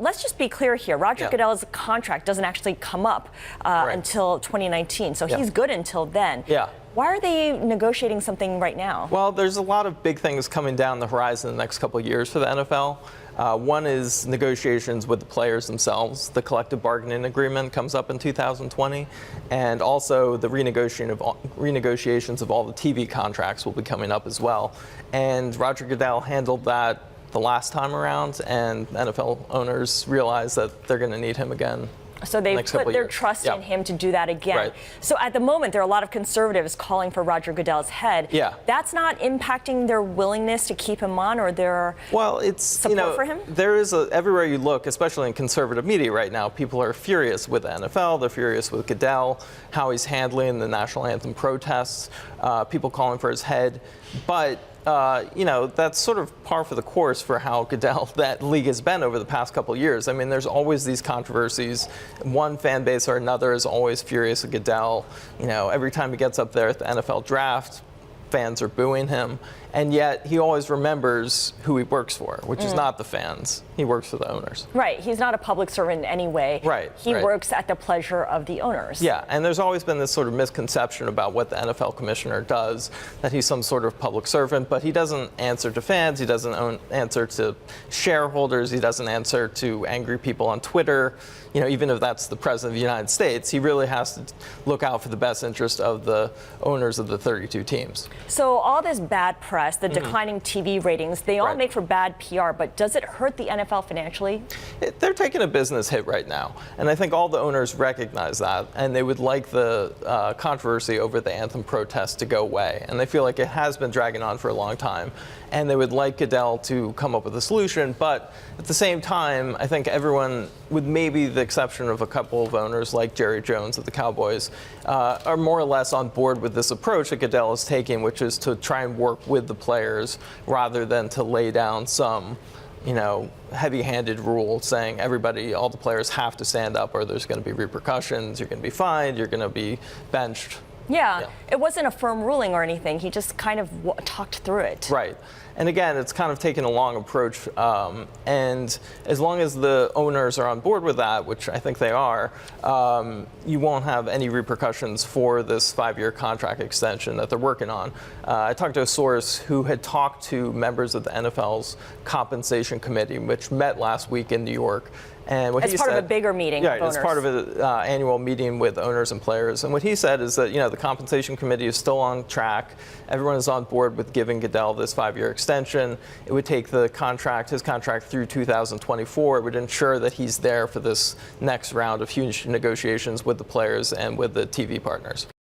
let's just be clear here. Roger Goodell's contract doesn't actually come up until 2019, so he's good until then. Why are they negotiating something right now? Well, there's a lot of big things coming down the horizon in the next couple of years for the NFL. One is negotiations with the players themselves. The collective bargaining agreement comes up in 2020, and also the renegotiations of all the TV contracts will be coming up as well. And Roger Goodell handled that the last time around, and NFL owners realize that they're going to need him again. So they've put their trust in him to do that again. So at the moment, there are a lot of conservatives calling for Roger Goodell's head. That's not impacting their willingness to keep him on, or their support for him? There is everywhere you look, especially in conservative media right now, people are furious with the NFL. They're furious with Goodell, how he's handling the national anthem protests, people calling for his head. But that's sort of par for the course for how that league has been over the past couple of years. I mean, there's always these controversies. One fan base or another is always furious with Goodell. Every time he gets up there at the NFL draft, fans are booing him, and yet he always remembers who he works for, which is not the fans. He works for the owners. Right. He's not a public servant in any way. He works at the pleasure of the owners. Yeah, and there's always been this sort of misconception about what the NFL commissioner does, that he's some sort of public servant, but he doesn't answer to fans, he doesn't answer to shareholders, he doesn't answer to angry people on Twitter. Even if that's the president of the United States, he really has to look out for the best interest of the owners of the 32 teams. So all this bad press, the declining TV ratings, they all make for bad PR, but does it hurt the NFL financially? They're taking a business hit right now, and I think all the owners recognize that, and they would like the controversy over the anthem protest to go away, and they feel like it has been dragging on for a long time, and they would like Goodell to come up with a solution. But at the same time, I think everyone, with maybe the exception of a couple of owners like Jerry Jones of the Cowboys, are more or less on board with this approach that Goodell is taking, which is to try and work with the players rather than to lay down some heavy-handed rule saying all the players have to stand up or there's going to be repercussions, you're going to be fined, you're going to be benched. It wasn't a firm ruling or anything. He just kind of talked through it. Right. And again, it's kind of taken a long approach. And as long as the owners are on board with that, which I think they are, you won't have any repercussions for this 5-year contract extension that they're working on. I talked to a source who had talked to members of the NFL's compensation committee, which met last week in New York. And what he said, part of a bigger meeting with owners. It's part of an annual meeting with owners and players. And what he said is that, the compensation committee is still on track. Everyone is on board with giving Goodell this 5-year extension. It would take his contract through 2024. It would ensure that he's there for this next round of huge negotiations with the players and with the TV partners.